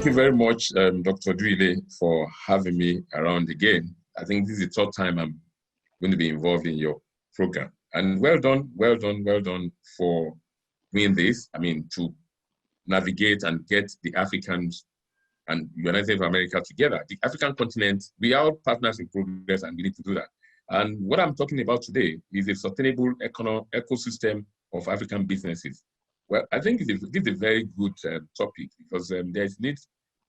Thank you very much, Dr. Duile, for having me around again. I think this is the third time I'm going to be involved in your program. And well done for doing this. I mean, to navigate and get the Africans and United States of America together. The African continent, we are all partners in progress and we need to do that. And what I'm talking about today is a sustainable ecosystem of African businesses. Well, I think this is a very good topic because there's need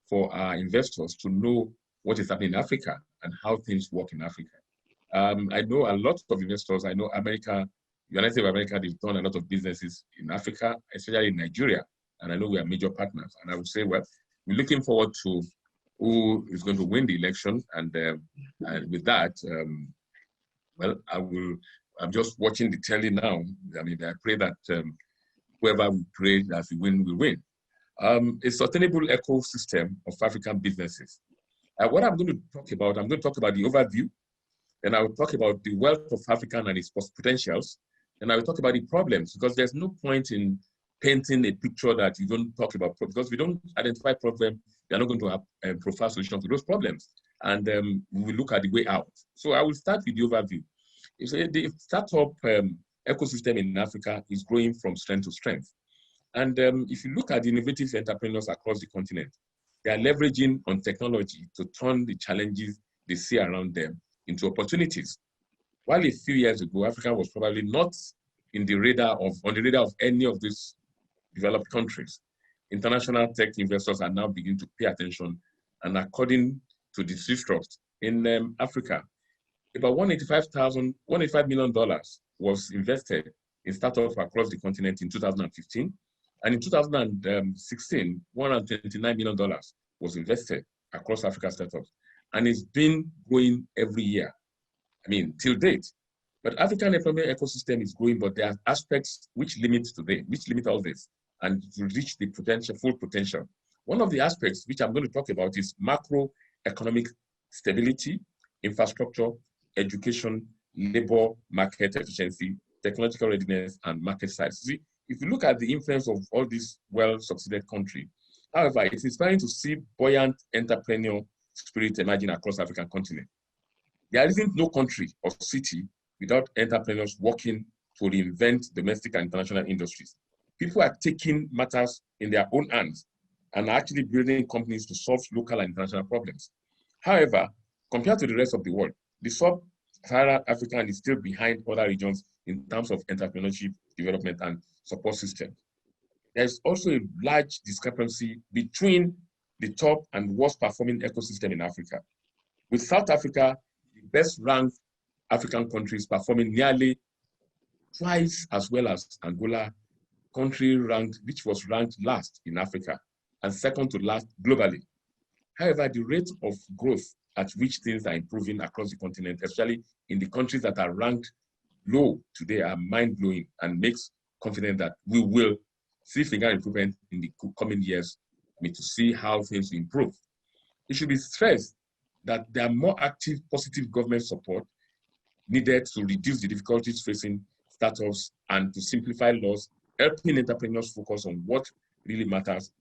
for our investors to know what is happening in Africa and how things work in Africa. I know a lot of investors. I know United States of America, they've done a lot of businesses in Africa, especially in Nigeria. And I know we are major partners. And I would say, well, we're looking forward to who is going to win the election. And with that, well, I'm just watching the telly now. I mean, I pray that whoever we pray that we win, will win. A sustainable ecosystem of African businesses. What I'm going to talk about the overview, and I will talk about the wealth of Africa and its potentials, and I will talk about the problems, because there's no point in painting a picture that you don't talk about, because we don't identify problems, we are not going to have profile solutions to those problems. And we will look at the way out. So I will start with the overview. The startup ecosystem in Africa is growing from strength to strength. And if you look at the innovative entrepreneurs across the continent, they are leveraging on technology to turn the challenges they see around them into opportunities. While a few years ago, Africa was probably not on the radar of any of these developed countries, international tech investors are now beginning to pay attention. And according to the Trust in Africa, about $185 million was invested in startups across the continent in 2015. And in 2016, $129 million was invested across Africa startups. And it's been growing every year, I mean, till date. But African employment ecosystem is growing, but there are aspects which limit all this and to reach the full potential. One of the aspects which I'm going to talk about is macroeconomic stability, infrastructure, education, labor market efficiency, technological readiness, and market size. See, if you look at the influence of all these well-succeeded countries, however, it's inspiring to see buoyant entrepreneurial spirit emerging across the African continent. There isn't no country or city without entrepreneurs working to reinvent domestic and international industries. People are taking matters in their own hands and are actually building companies to solve local and international problems. However, compared to the rest of the world, the sub-Saharan Africa is still behind other regions in terms of entrepreneurship, development, and support systems. There's also a large discrepancy between the top and worst performing ecosystem in Africa. With South Africa, the best ranked African countries performing nearly twice as well as Angola, which was ranked last in Africa and second to last globally. However, the rate of growth at which things are improving across the continent, especially in the countries that are ranked low today, are mind-blowing and makes confident that we will see further improvement in the coming years, to see how things improve. It should be stressed that there are more active, positive government support needed to reduce the difficulties facing startups and to simplify laws, helping entrepreneurs focus on what really matters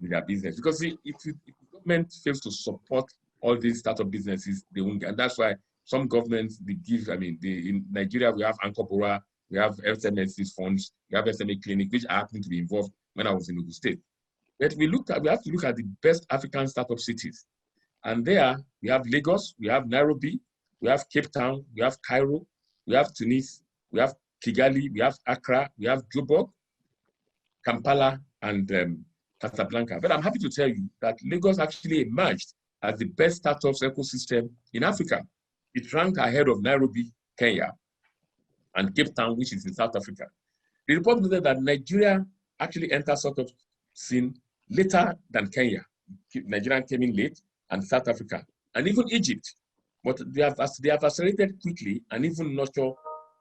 in their business. Because if the government fails to support all these startup businesses, they won't get. And that's why some governments, they give, in Nigeria, we have Ankobora, we have SMSC funds, we have SMA Clinic, which I happened to be involved when I was in Ogun State. But we have to look at the best African startup cities. And there, we have Lagos, we have Nairobi, we have Cape Town, we have Cairo, we have Tunis, we have Kigali, we have Accra, we have Joburg, Kampala, and Casablanca. But I'm happy to tell you that Lagos actually emerged as the best startups ecosystem in Africa. It ranked ahead of Nairobi, Kenya, and Cape Town, which is in South Africa. The report noted that Nigeria actually entered startup scene later than Kenya. Nigeria came in late, and South Africa, and even Egypt. But they have accelerated quickly and even nurtured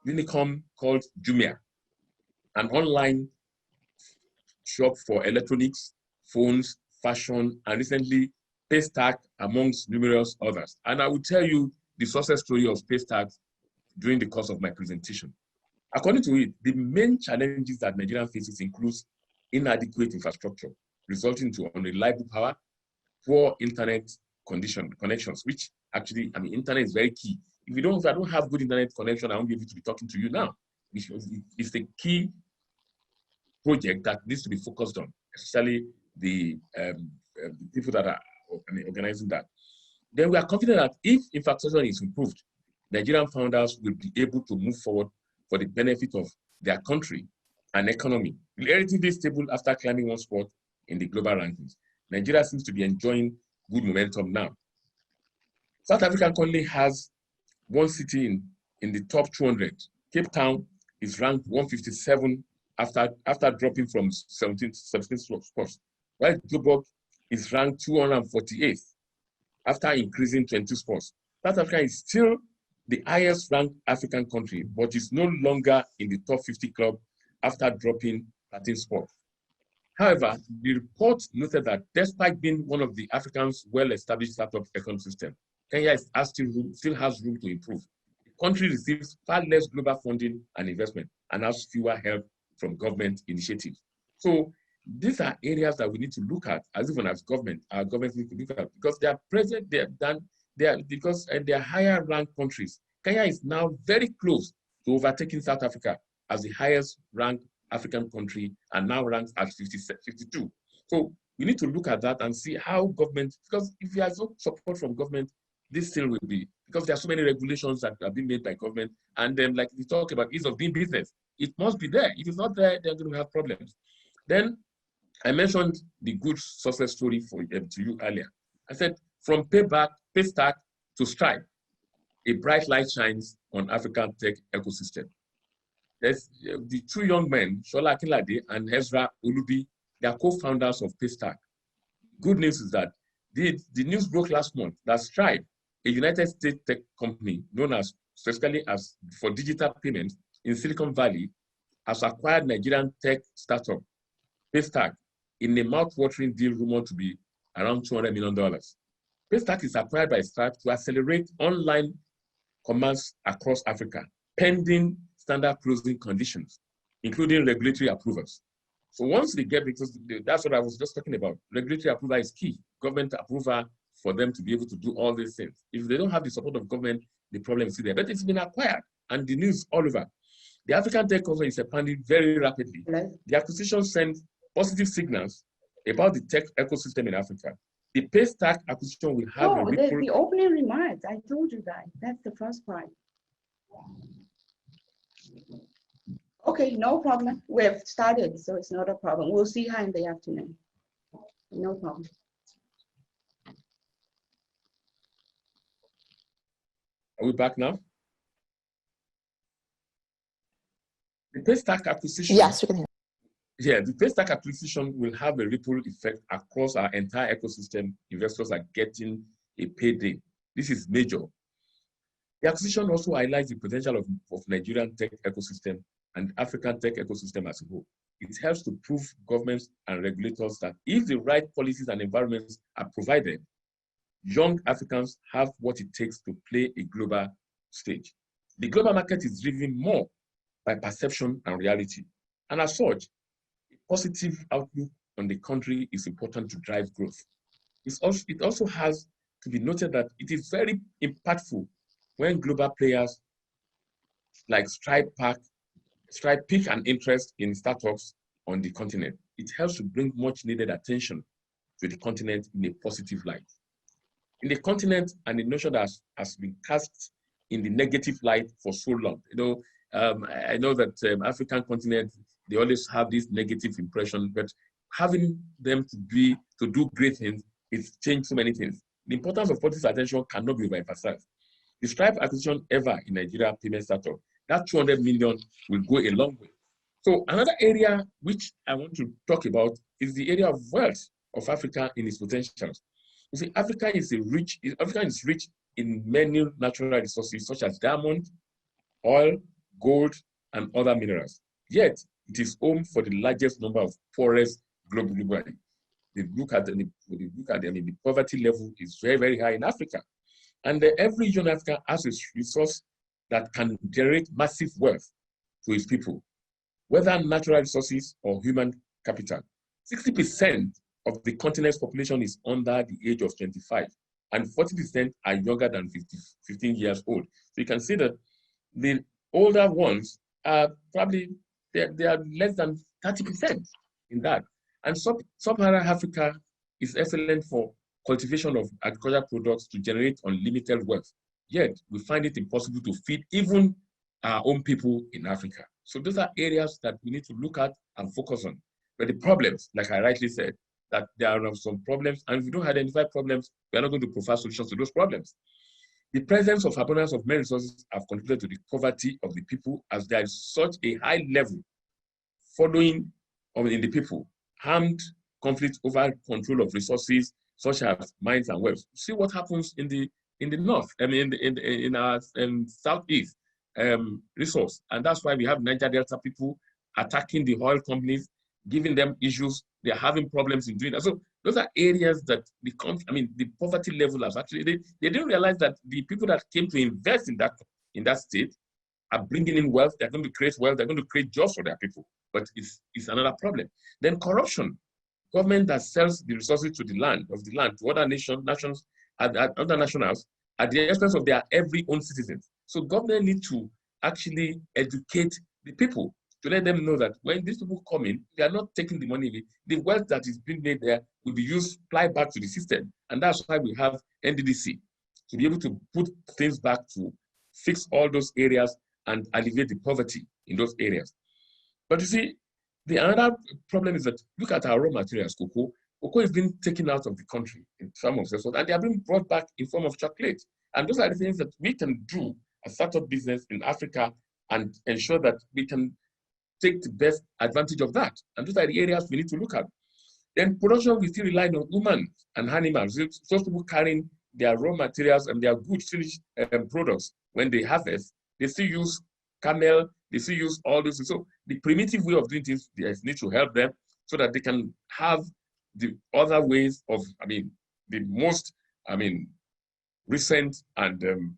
unicorn called Jumia, an online shop for electronics, phones, fashion, and recently Paystack, amongst numerous others. And I will tell you the success story of Paystack during the course of my presentation. According to it, the main challenges that Nigeria faces includes inadequate infrastructure, resulting to unreliable power, poor internet connections, which actually, I mean, internet is very key. If I don't have good internet connection, I won't be able to be talking to you now. It's the key project that needs to be focused on, especially the people that are organizing that. Then we are confident that if infrastructure is improved, Nigerian founders will be able to move forward for the benefit of their country and economy. Relatively stable after climbing one spot in the global rankings. Nigeria seems to be enjoying good momentum now. South Africa currently has one city in the top 200. Cape Town is ranked 157 after dropping from 17 spots, while Joburg is ranked 248th after increasing 20 spots. South Africa is still the highest ranked African country, but is no longer in the top 50 club after dropping 13 spots. However, the report noted that despite being one of the Africa's well-established startup ecosystem, Kenya still has room to improve. The country receives far less global funding and investment and has fewer help from government initiatives. So these are areas that we need to look at as even as government. Our government needs to look at because they are present, they are higher ranked countries. Kenya is now very close to overtaking South Africa as the highest ranked African country and now ranks at 52. So we need to look at that and see how government, because if there is no support from government, this still will be, because there are so many regulations that have been made by government, and then like we talk about ease of doing business, it must be there. If it's not there, they're going to have problems. Then I mentioned the good success story to you earlier. I said from Paystack to Stripe, a bright light shines on African tech ecosystem. There's the two young men, Shola Akinlade and Ezra Olubi, they are co-founders of Paystack. Good news is that the news broke last month that Stripe, a United States tech company known as specifically as for digital payments in Silicon Valley, has acquired Nigerian tech startup Paystack in a mouth-watering deal rumored to be around $200 million. Paystack is acquired by Stripe to accelerate online commerce across Africa, pending standard closing conditions, including regulatory approvals. So once they get, because that's what I was just talking about, regulatory approval is key. Government approval for them to be able to do all these things. If they don't have the support of government, the problem is still there. But it's been acquired, and the news all over. The African tech company is expanding very rapidly. Hello? The acquisition sends positive signals about the tech ecosystem in Africa. The Paystack acquisition will have a ripple. The opening remarks, I told you that. That's the first part. Okay, no problem. We've started, so it's not a problem. We'll see her in the afternoon. No problem. Are we back now? The Paystack acquisition. Yes, we can hear. Yeah, the Paystack acquisition will have a ripple effect across our entire ecosystem. Investors are getting a payday. This is major. The acquisition also highlights the potential of Nigerian tech ecosystem and African tech ecosystem as a whole. It helps to prove governments and regulators that if the right policies and environments are provided, young Africans have what it takes to play a global stage. The global market is driven more by perception and reality. And as such, a positive outlook on the country is important to drive growth. It also has to be noted that it is very impactful when global players like Stripe pick an interest in startups on the continent. It helps to bring much needed attention to the continent in a positive light. In the continent, and a notion that has been cast in the negative light for so long. I know that African continent, they always have this negative impression, but having them to do great things, it's changed so many things. The importance of politics attention cannot be overemphasized. The Stripe acquisition ever in Nigeria payment startup, that 200 million will go a long way. So another area which I want to talk about is the area of wealth of Africa in its potentials. You see, Africa is rich in many natural resources such as diamond, oil, gold, and other minerals. Yet, it is home for the largest number of poorest globally. The poverty level is very, very high in Africa. And every region of Africa has a resource that can generate massive wealth to its people, whether natural resources or human capital. 60% of the continent's population is under the age of 25, and 40% are younger than 15 years old. So you can see that the older ones are probably, they are less than 30% in that. And sub-Saharan Africa is excellent for cultivation of agricultural products to generate unlimited wealth. Yet, we find it impossible to feed even our own people in Africa. So those are areas that we need to look at and focus on. But the problems, like I rightly said, that there are some problems, and if we don't identify problems, we are not going to provide solutions to those problems. The presence of abundance of many resources have contributed to the poverty of the people, as there is such a high level following in the people, armed conflict over control of resources such as mines and wells. See what happens in the north, I mean in our southeast resource, and that's why we have Niger Delta people attacking the oil companies, giving them issues. They're having problems in doing that. So those are areas that the poverty level has actually, they didn't realize that the people that came to invest in that state are bringing in wealth. They're going to create wealth. They're going to create jobs for their people. But it's another problem. Then corruption. Government that sells the resources to the land to other nationals at the expense of their every own citizens. So government need to actually educate the people to let them know that when these people come in, they are not taking the money away. The wealth that is being made there will be used, apply back to the system. And that's why we have NDDC, to be able to put things back to fix all those areas and alleviate the poverty in those areas. But you see, the another problem is that look at our raw materials, cocoa. Cocoa is being taken out of the country in some of the and they are being brought back in form of chocolate. And those are the things that we can do as a startup business in Africa and ensure that we can take the best advantage of that. And those are the areas we need to look at. Then production, we still rely on humans and animals. Those people carrying their raw materials and their good finished products when they harvest, they still use camel, they still use all this. So the primitive way of doing things, they need to help them so that they can have the other ways of, the most, recent and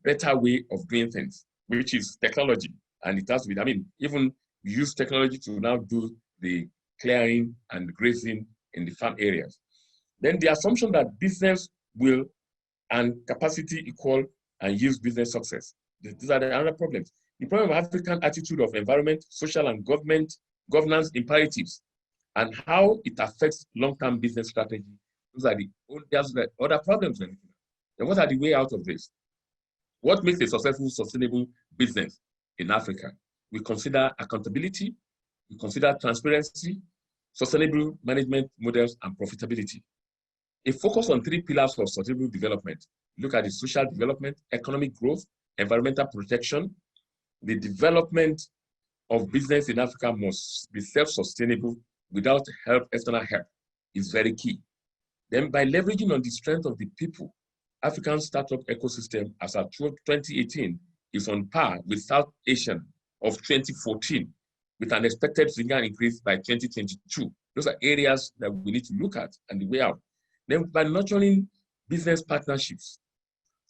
better way of doing things, which is technology. And it has to be, even use technology to now do the clearing and grazing in the farm areas. Then the assumption that business will and capacity equal and use business success. These are the other problems. The problem of African attitude of environment, social and governance imperatives, and how it affects long-term business strategy. Those are the other problems. And what are the way out of this? What makes a successful, sustainable business in Africa? We consider accountability, we consider transparency, sustainable management models, and profitability. A focus on 3 pillars of sustainable development. Look at the social development, economic growth, environmental protection. The development of business in Africa must be self-sustainable without external help is very key. Then by leveraging on the strength of the people, African startup ecosystem as of 2018 is on par with South Asian of 2014, with an expected significant increase by 2022. Those are areas that we need to look at and the way out. Then by nurturing business partnerships,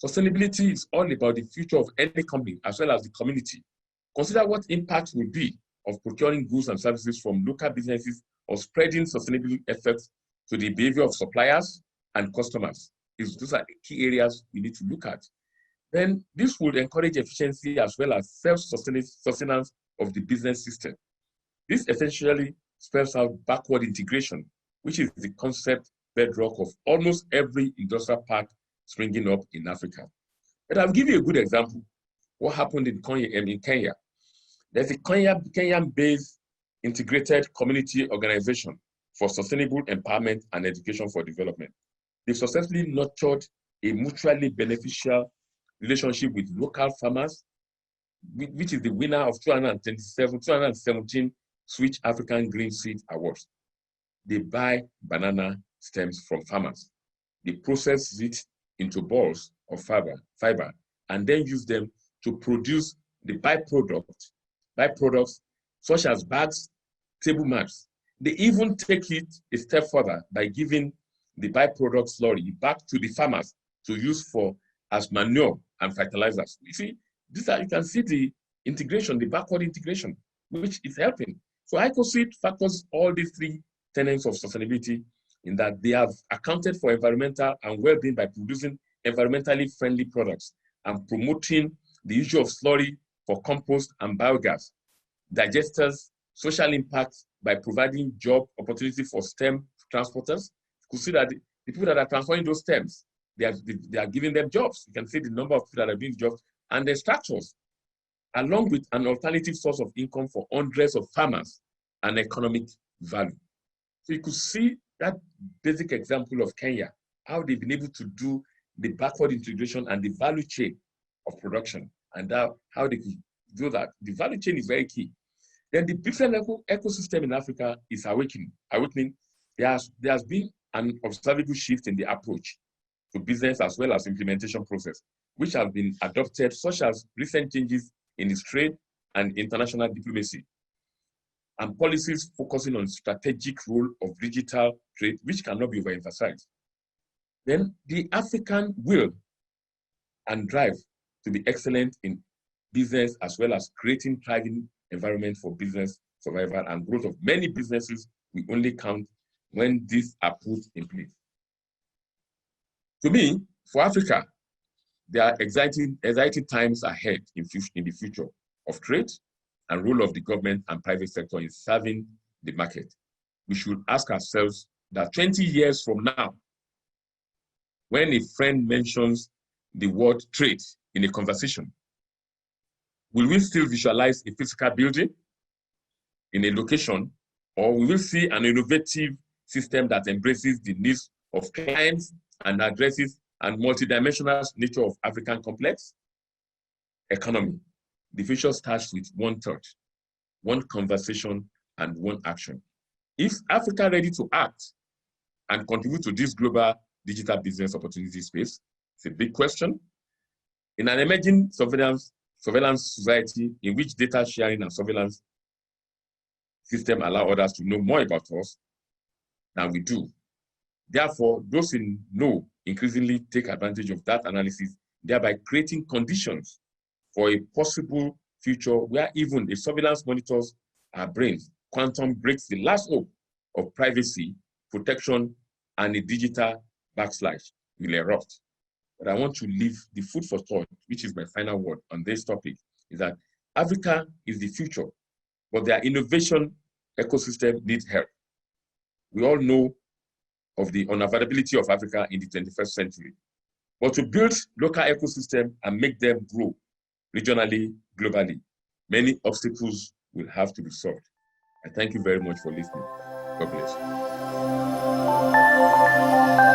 sustainability is all about the future of any company as well as the community. Consider what impact will be of procuring goods and services from local businesses or spreading sustainability efforts to the behavior of suppliers and customers. Those are the key areas we need to look at. Then this would encourage efficiency as well as self-sustenance of the business system. This essentially spells out backward integration, which is the concept bedrock of almost every industrial park springing up in Africa. But I'll give you a good example. What happened in Kenya? There's a Kenyan-based integrated community organization for sustainable empowerment and education for development. They've successfully nurtured a mutually beneficial relationship with local farmers, which is the winner of 217 Switch African Green Seed Awards. They buy banana stems from farmers. They process it into balls of fiber, and then use them to produce the byproducts such as bags, table mats. They even take it a step further by giving the byproduct slurry back to the farmers to use as manure and fertilizers. You see, you can see the integration, the backward integration, which is helping. So ICOSEED factors all these 3 tenets of sustainability in that they have accounted for environmental and well-being by producing environmentally friendly products and promoting the use of slurry for compost and biogas, digesters, social impact by providing job opportunity for STEM transporters. You could see that the people that are transporting those STEMs, they are giving them jobs. You can see the number of people that are doing jobs and the structures, along with an alternative source of income for hundreds of farmers and economic value. So you could see that basic example of Kenya, how they've been able to do the backward integration and the value chain of production, and how they could do that. The value chain is very key. Then the different ecosystem in Africa is awakening. There has been an observable shift in the approach to business as well as implementation process, which have been adopted, such as recent changes in its trade and international diplomacy, and policies focusing on strategic role of digital trade, which cannot be overemphasized. Then the African will and drive to be excellent in business, as well as creating thriving environment for business survival and growth of many businesses, we only count when these are put in place. To me, for Africa, there are exciting times ahead in the future of trade and role of the government and private sector in serving the market. We should ask ourselves that 20 years from now, when a friend mentions the word trade in a conversation, will we still visualize a physical building in a location, or will we see an innovative system that embraces the needs of clients and addresses and multidimensional nature of African complex economy? The future starts with one thought, one conversation, and one action. Is Africa ready to act and contribute to this global digital business opportunity space? It's a big question. In an emerging surveillance society in which data sharing and surveillance system allow others to know more about us than we do. Therefore, those in know increasingly take advantage of that analysis, thereby creating conditions for a possible future where even if surveillance monitors our brains, quantum breaks the last hope of privacy, protection, and a digital backslash will erupt. But I want to leave the food for thought, which is my final word on this topic, is that Africa is the future, but their innovation ecosystem needs help. We all know of the unavailability of Africa in the 21st century. But to build local ecosystem and make them grow regionally, globally, many obstacles will have to be solved. I thank you very much for listening. God bless you.